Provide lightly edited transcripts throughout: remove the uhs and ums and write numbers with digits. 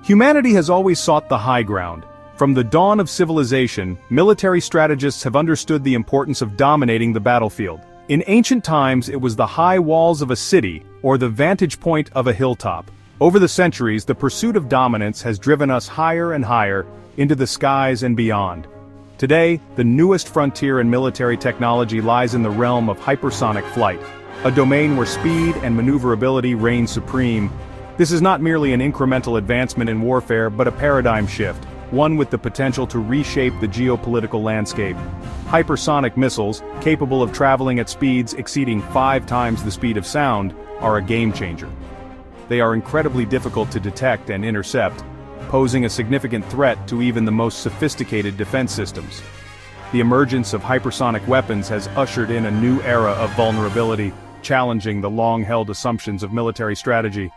Humanity has always sought the high ground. From the dawn of civilization, military strategists have understood the importance of dominating the battlefield. In ancient times, it was the high walls of a city, or the vantage point of a hilltop. Over the centuries, the pursuit of dominance has driven us higher and higher, into the skies and beyond. Today, the newest frontier in military technology lies in the realm of hypersonic flight, a domain where speed and maneuverability reign supreme. This is not merely an incremental advancement in warfare, but a paradigm shift, one with the potential to reshape the geopolitical landscape. Hypersonic missiles, capable of traveling at speeds exceeding 5 times the speed of sound, are a game-changer. They are incredibly difficult to detect and intercept, posing a significant threat to even the most sophisticated defense systems. The emergence of hypersonic weapons has ushered in a new era of vulnerability, challenging the long-held assumptions of military strategy.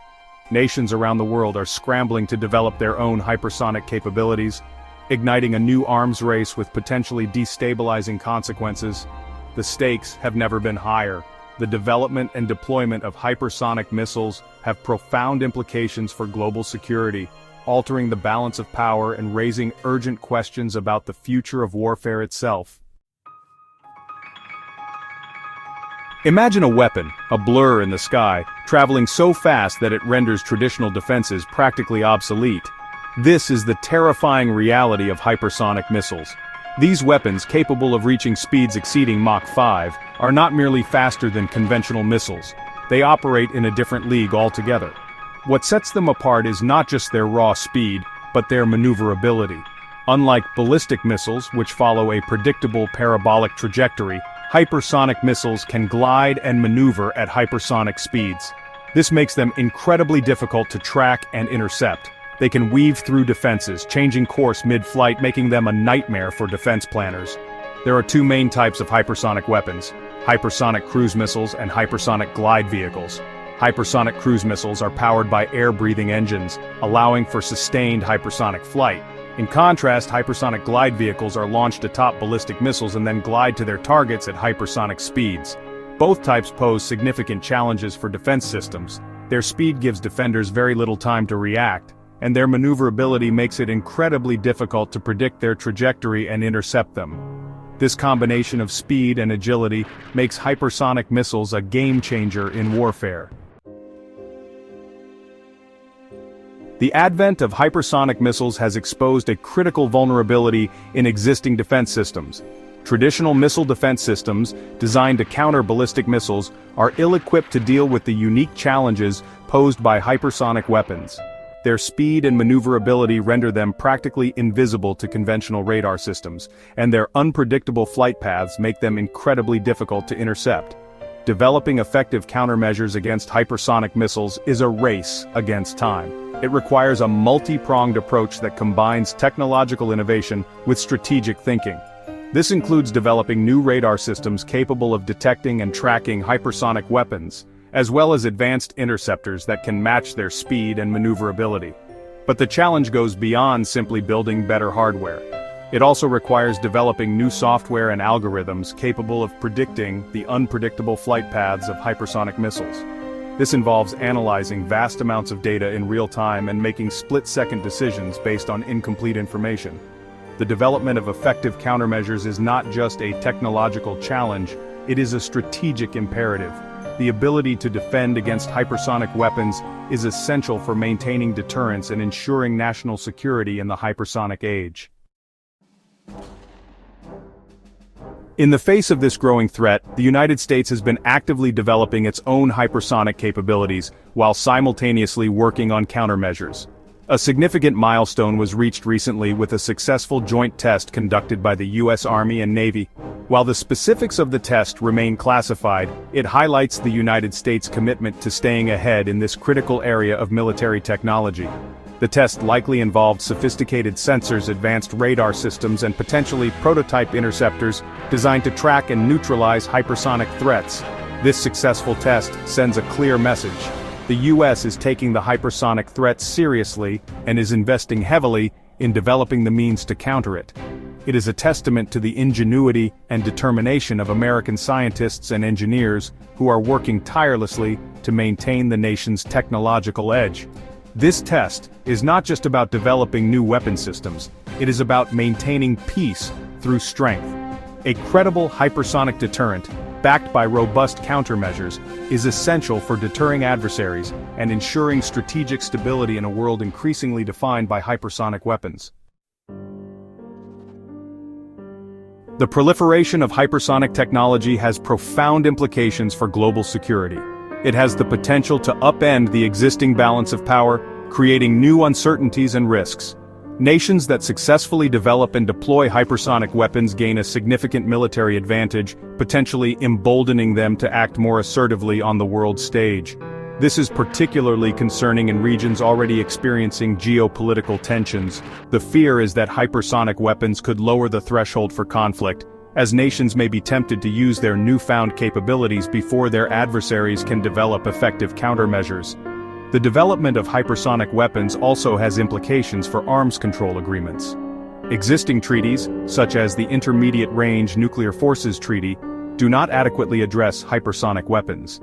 Nations around the world are scrambling to develop their own hypersonic capabilities, igniting a new arms race with potentially destabilizing consequences. The stakes have never been higher. The development and deployment of hypersonic missiles have profound implications for global security, altering the balance of power and raising urgent questions about the future of warfare itself. Imagine a weapon, a blur in the sky, traveling so fast that it renders traditional defenses practically obsolete. This is the terrifying reality of hypersonic missiles. These weapons, capable of reaching speeds exceeding Mach 5, are not merely faster than conventional missiles. They operate in a different league altogether. What sets them apart is not just their raw speed, but their maneuverability. Unlike ballistic missiles, which follow a predictable parabolic trajectory, hypersonic missiles can glide and maneuver at hypersonic speeds. This makes them incredibly difficult to track and intercept. They can weave through defenses, changing course mid-flight, making them a nightmare for defense planners. There are 2 main types of hypersonic weapons: hypersonic cruise missiles and hypersonic glide vehicles. Hypersonic cruise missiles are powered by air-breathing engines, allowing for sustained hypersonic flight. In contrast, hypersonic glide vehicles are launched atop ballistic missiles and then glide to their targets at hypersonic speeds. Both types pose significant challenges for defense systems. Their speed gives defenders very little time to react, and their maneuverability makes it incredibly difficult to predict their trajectory and intercept them. This combination of speed and agility makes hypersonic missiles a game-changer in warfare. The advent of hypersonic missiles has exposed a critical vulnerability in existing defense systems. Traditional missile defense systems, designed to counter ballistic missiles, are ill-equipped to deal with the unique challenges posed by hypersonic weapons. Their speed and maneuverability render them practically invisible to conventional radar systems, and their unpredictable flight paths make them incredibly difficult to intercept. Developing effective countermeasures against hypersonic missiles is a race against time. It requires a multi-pronged approach that combines technological innovation with strategic thinking. This includes developing new radar systems capable of detecting and tracking hypersonic weapons, as well as advanced interceptors that can match their speed and maneuverability. But the challenge goes beyond simply building better hardware. It also requires developing new software and algorithms capable of predicting the unpredictable flight paths of hypersonic missiles. This involves analyzing vast amounts of data in real time and making split-second decisions based on incomplete information. The development of effective countermeasures is not just a technological challenge, it is a strategic imperative. The ability to defend against hypersonic weapons is essential for maintaining deterrence and ensuring national security in the hypersonic age. In the face of this growing threat, the United States has been actively developing its own hypersonic capabilities, while simultaneously working on countermeasures. A significant milestone was reached recently with a successful joint test conducted by the U.S. Army and Navy. While the specifics of the test remain classified, it highlights the United States' commitment to staying ahead in this critical area of military technology. The test likely involved sophisticated sensors, advanced radar systems, and potentially prototype interceptors designed to track and neutralize hypersonic threats. This successful test sends a clear message. The U.S. is taking the hypersonic threat seriously and is investing heavily in developing the means to counter it. It is a testament to the ingenuity and determination of American scientists and engineers who are working tirelessly to maintain the nation's technological edge. This test is not just about developing new weapon systems, it is about maintaining peace through strength. A credible hypersonic deterrent, backed by robust countermeasures, is essential for deterring adversaries and ensuring strategic stability in a world increasingly defined by hypersonic weapons. The proliferation of hypersonic technology has profound implications for global security. It has the potential to upend the existing balance of power, creating new uncertainties and risks. Nations that successfully develop and deploy hypersonic weapons gain a significant military advantage, potentially emboldening them to act more assertively on the world stage. This is particularly concerning in regions already experiencing geopolitical tensions. The fear is that hypersonic weapons could lower the threshold for conflict, as nations may be tempted to use their newfound capabilities before their adversaries can develop effective countermeasures. The development of hypersonic weapons also has implications for arms control agreements. Existing treaties, such as the Intermediate Range Nuclear Forces Treaty, do not adequately address hypersonic weapons.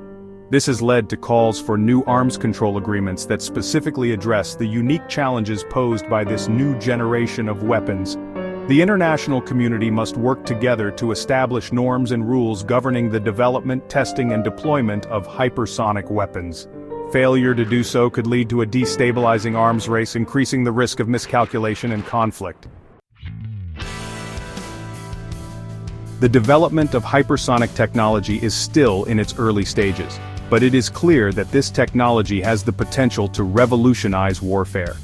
This has led to calls for new arms control agreements that specifically address the unique challenges posed by this new generation of weapons. The international community must work together to establish norms and rules governing the development, testing, and deployment of hypersonic weapons. Failure to do so could lead to a destabilizing arms race, increasing the risk of miscalculation and conflict. The development of hypersonic technology is still in its early stages, but it is clear that this technology has the potential to revolutionize warfare.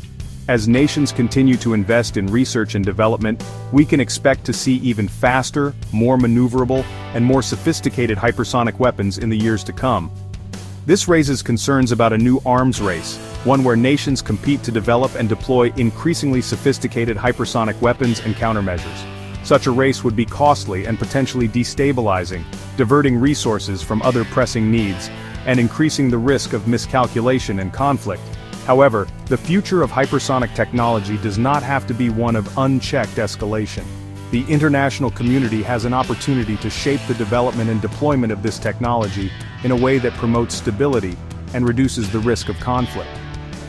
As nations continue to invest in research and development, we can expect to see even faster, more maneuverable, and more sophisticated hypersonic weapons in the years to come. This raises concerns about a new arms race, one where nations compete to develop and deploy increasingly sophisticated hypersonic weapons and countermeasures. Such a race would be costly and potentially destabilizing, diverting resources from other pressing needs, and increasing the risk of miscalculation and conflict. However, the future of hypersonic technology does not have to be one of unchecked escalation. The international community has an opportunity to shape the development and deployment of this technology in a way that promotes stability and reduces the risk of conflict.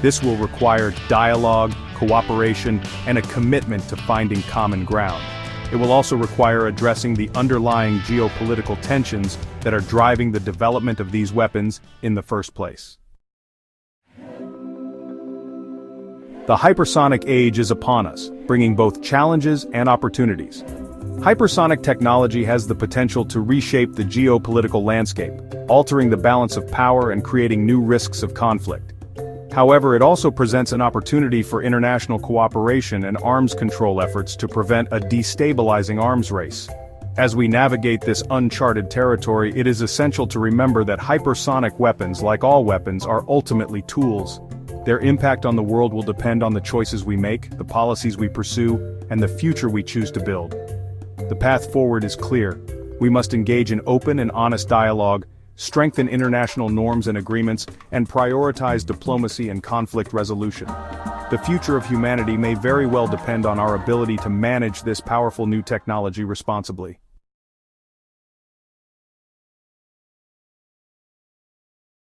This will require dialogue, cooperation, and a commitment to finding common ground. It will also require addressing the underlying geopolitical tensions that are driving the development of these weapons in the first place. The hypersonic age is upon us, bringing both challenges and opportunities. Hypersonic technology has the potential to reshape the geopolitical landscape, altering the balance of power and creating new risks of conflict. However, it also presents an opportunity for international cooperation and arms control efforts to prevent a destabilizing arms race. As we navigate this uncharted territory, it is essential to remember that hypersonic weapons, like all weapons, are ultimately tools. Their impact on the world will depend on the choices we make, the policies we pursue, and the future we choose to build. The path forward is clear. We must engage in open and honest dialogue, strengthen international norms and agreements, and prioritize diplomacy and conflict resolution. The future of humanity may very well depend on our ability to manage this powerful new technology responsibly.